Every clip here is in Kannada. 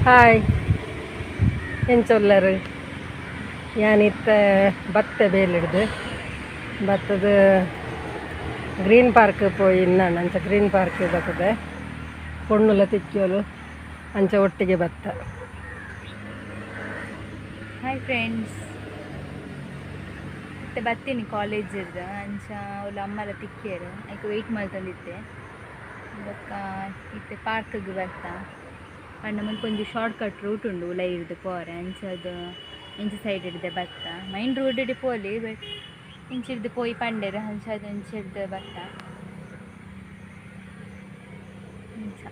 ಹಾಯ್ ಎಂಚೊಲ್ಲರು ಯಾನಿತ್ತ ಭತ್ತ ಬೇಲಿಡ್ದು ಭತ್ತದ ಗ್ರೀನ್ ಪಾರ್ಕ್ ಪೋಯಿ ನಾನು ಅಂಚ ಗ್ರೀನ್ ಪಾರ್ಕ್ ಬರ್ತದೆ ಪೊಣ್ಣುಲ ತಿಕ್ಕೋಲು ಅಂಚ ಒಟ್ಟಿಗೆ ಭತ್ತ. ಹಾಯ್ ಫ್ರೆಂಡ್ಸ್, ಮತ್ತೆ ಬರ್ತೀನಿ ಕಾಲೇಜ್ ಇರ್ದು ಅಂಚ ಅವ್ಲ ಅಮ್ಮಲ ತಿಕ್ಕಿಯರು ಐಕೆ ವೆಯ್ಟ್ ಮಾಡ್ತಂದಿತ್ತೆ. ಬೊಕ್ಕ ಇತ್ತೆ ಪಾರ್ಕ್ಗೆ ಬರ್ತಾ ಪಂಡ ಮುನ್ಪೊಂಜಿ ಶಾರ್ಟ್ ಕಟ್ ರೂಟ್ ಉಂಡು ಉಲ ಇರ್ದು ಪೋರೆ ಅಂಚದು ಇಂಚ ಸೈಡ್ ಇಡ್ದೆ ಬತ್ತ ಮೈನ್ ರೋಡ್ ಇಡಿ ಪೋಲಿ ಬಟ್ ಇಂಚಿಡ್ದು ಪೋಯಿ ಪಂಡೆರು ಅಂಚದು ಇಂಚಿಡ್ದು ಬತ್ತ ಇಂಚ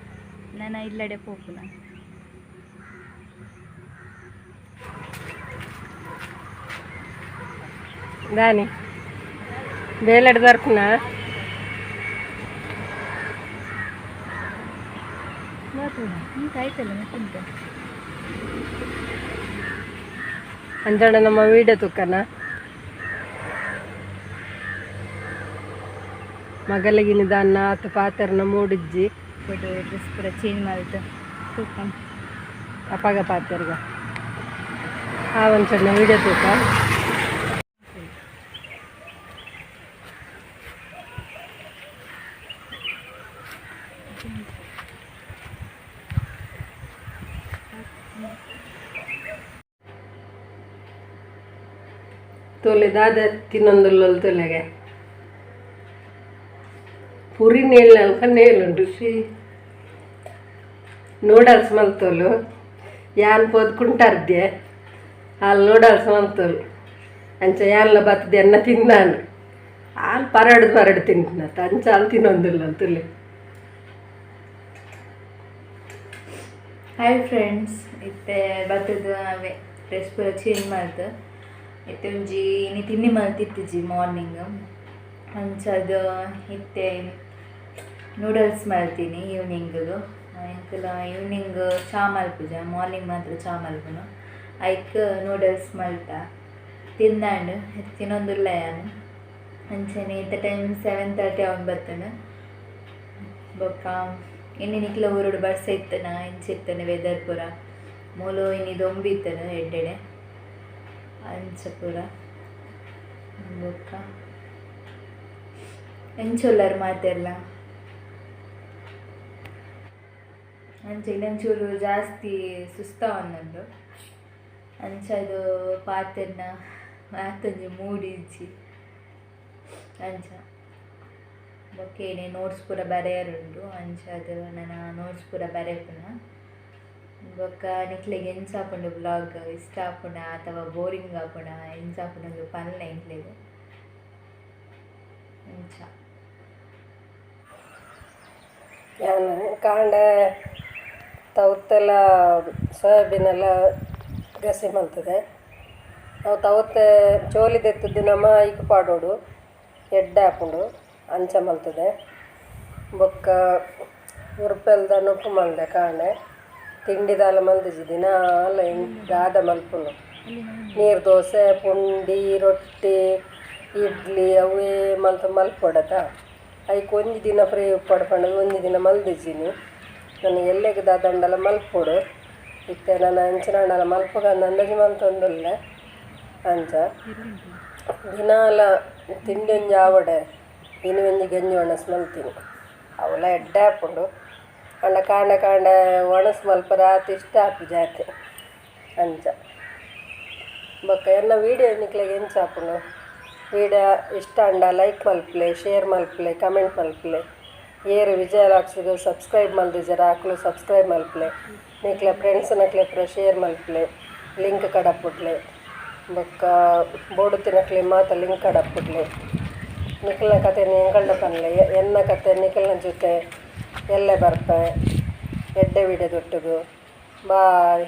ನಾನು ಇಲ್ಲಡೆ ಪೋಪುನ. ದಾನಿ ಬೇಲೆಡ್ ದರ್ಪುನ ಆಯ್ತಲ್ಲ ಮತ್ತುಂಟ ಅಂಜಾಡ ನಮ್ಮ ವೀಡಿಯೋ ತುಕ್ಕನ ಮಗಲಿಗೆ ನಿಧಾನ ಆತು ಪಾತೆರ್ನ ಮೂಡಿಜ್ಜಿ ಫೋಟೋ ಡ್ರೆಸ್ ಪೂರ ಚೇಂಜ್ ಮಾಡಿದ್ದು ತೂಕ ಅಪಾಗ ಪಾತೆರ್ಗ ಆ ಒಂಚೂರಿನ ವೀಡಿಯೋ ತೂಕ ತೊಲೆದಾದ ತಿನ್ನೊಂದುಲ್ಲ ತೊಲೆಗೆ ಪುರಿ ನೇಲ್ ಅಲ್ಕ ನೇಲುಂಡು ಶ್ರೀ ನೂಡಲ್ಸ್ ಮಲ್ತೋಲು ಯಾನ್ ಪೋದ್ ಕುಂಟಾರ್ದೆ ಅಲ್ಲಿ ನೂಡಲ್ಸ್ ಮಲ್ತೋಲು ಅಂಚ ಯಾನ್ಲ ಬರ್ತದೆ ಅನ್ನ ತಿಂದಾನು ಅಲ್ಲಿ ಪರಡು ತಿಂತಿನತ್ತ ಅಂಚ ಅಲ್ಲಿ ತಿನ್ನೊಂದಿಲ್ಲ ತುಲೆ. ಹಾಯ್ ಫ್ರೆಂಡ್ಸ್, ಇತ್ತೆ ಬತ್ತದ ಡ್ರೆಸ್ ಪೂರ ಚೇಂಜ್ ಮಾಡ್ದು ಇತ್ತೆ ಒಂಜಿ ಇನಿ ತಿಂಡಿ ಮಲ್ತಿತ್ತಿಜ್ಜಿ ಮಾರ್ನಿಂಗ್ ಅಂಚದು ಇತ್ತೆ ನೂಡಲ್ಸ್ ಮಾಡ್ತೀನಿ ಈವ್ನಿಂಗ್ದು. ಎಂಕಲ ಈವ್ನಿಂಗ್ ಚಾ ಮಲ್ಪುಜ, ಮಾರ್ನಿಂಗ್ ಮಾತ್ರ ಚಾ ಮಲ್ಪುನು. ಐಕ್ ನೂಡಲ್ಸ್ ಮಲ್ತ ತಿಂದಾಂಡು ತಿನ್ನೊಂದುಲ್ಲ ಯಾನು ಅಂಚನೆ ಇತ್ತ ಟೈಮ್ 7:30 ಅವನು ಬರ್ತನು. ಬೊಕ್ಕ ಇನ್ನಿ ನಿಕ್ಲ ಊರುಡು ಬರ್ಸ ಇತ್ತನ ಇಂಚಿತ್ತನೆ ವೆದರ್ ಪೂರ ಮೂಲು ಇನ್ನಿ ದೊಂಬಿ ಇತ್ತನು ಎಡ್ಡೆಡೆ ಅಂಚ ಪೂರ. ಬೊಕ್ಕ ಎಂಚೊಲ್ಲರು ಮಾತೆಲ್ಲ ಅಂಚ ಇಲ್ಲಂಚೂರು ಜಾಸ್ತಿ ಸುಸ್ತ ಒಂದೊಂದು ಅಂಚದು ಪಾತೆರ್ನ ಮಾತೊಂಜಿ ಮೂಡಿಜ್ಜಿ ಅಂಚ. ಬೊಕ್ಕೇನೆ ನೋಟ್ಸ್ ಪೂರ ಬರೆಯರುಂಡು ಅಂಚದು ನನ್ನ ನೋಟ್ಸ್ ಪೂರ ಬರೆಯಪುನ. ಬೊಕ್ಕ ನಿಕ್ಲೆಗೆ ಎಂಚ ಆಪುಂಡು ಬ್ಲಾಗ್ ಇಷ್ಟ ಆಪುನ ಅಥವಾ ಬೋರಿಂಗ್ ಆಪುನ ಎಂಚ ಆಪುಂಡು ಪನ್ಲೆ ನಿಕ್ಲೆಗೆ ಎಂಚ ಯಾನು ಕಾಂಡ ತವತ್ತೆಲ್ಲ ಸೋಯಾಬೀನೆಲ್ಲ ಗಸಿ ಮಲ್ತದೆ ನಾವು ತವತ್ತೆ ಚೋಲಿದೆತ್ತದ್ದು ನಮ್ಮ ಈಗ ಪಾಡೋಡು ಎಡ್ಡೆ ಹಾಕೊಂಡು ಅಂಚ ಮಲ್ತದೆ. ಬೊಕ್ಕ ಉರುಪೆಲ್ದ ನೊಪ್ಪು ಮಲ್ದೆ ಕಾಂಡೆ ತಿಂಡಿದಾಲ ಮಲ್ದಿಜಿ ದಿನ ಅಲ್ಲ ದಾದ ಮಲ್ಪುನು ನೀರು ದೋಸೆ ಪುಂಡಿ ರೊಟ್ಟಿ ಇಡ್ಲಿ ಅವೇ ಮಲ್ಪೊಡತ ಐಕ್ ಒಂಜಿ ದಿನ ಫ್ರೈ ಪಡ್ಕೊಂಡು ಒಂಜಿ ದಿನ ಮಲ್ದಿದ್ದೀನಿ. ನನಗೆ ಎಲ್ಲೆಗೆ ದಾದಂಡಲ ಮಲ್ಪೊಡು ಇತ್ತೆ ನಾನು ಅಂಚಿನಾಂಡಲ ಮಲ್ಪಗಂದು ಅಂದಾಜು ಮಲ್ತೊಂದುಲ್ಲ ಅಂಚ ದಿನಾಲ ತಿಂಡಿ ಒಂಜಿ ಆವಡೆ ಇನ್ನು ಒಂಜಿ ಗಂಜಿ ಒಣಸ್ ಮಲ್ತೀನಿ ಅವಳ ಎಡ್ಡೆ ಹಾಕೊಂಡು ಅಂಡ ಕಾಂಡ ಒಣಸ್ ಮಲ್ಪರ ಆತು ಇಷ್ಟ ಆಪು ಜಾತೆ ಅಂಚ. ಬೊಕ್ಕ ಎಲ್ಲ ವೀಡಿಯೋ ನಿಕ್ಲೆಗೆ ಎಂಚ ಆಪುನು ವೀಡಿಯೋ ಇಷ್ಟ ಅಂಡ ಲೈಕ್ ಮಲ್ಪಲೆ, ಶೇರ್ ಮಲ್ಪಲೆ, ಕಮೆಂಟ್ ಮಲ್ಪಲೆ. ಏರು ವಿಜಯ ಲಾಕ್ಸಿಗೆ ಸಬ್ಸ್ಕ್ರೈಬ್ ಮಲ್ದಿಜರ ಆಕಲು ಸಬ್ಸ್ಕ್ರೈಬ್ ಮಲ್ಪಲೆ ನಿಕ್ಲೆ ಫ್ರೆಂಡ್ಸ್ ನಕ್ಲೆ ಪೂರ ಶೇರ್ ಮಲ್ಪಲೆ ಲಿಂಕ್ ಕಡಪುಡ್ಲೆ. ಬೊಕ್ಕ ಬೋಡು ತಿನ್ನಕ್ಲೆ ಮಾತ ಲಿಂಕ್ ಕಡಪುಡ್ಲೆ. ನಿಖಲ್ನ ಕತೆ ಎಂಕಲ್ನ ಪನ್ಲೆ ಎನ್ನ ಕತೆ ನಿಖಲ್ನ ಜೊತೆ ಎಲ್ಲೆ ಬರ್ಪೆ ಎಡ್ಡೆ ವಿಡಿಯೋ ದೊಟ್ಟುಗು ಬಾಯ್.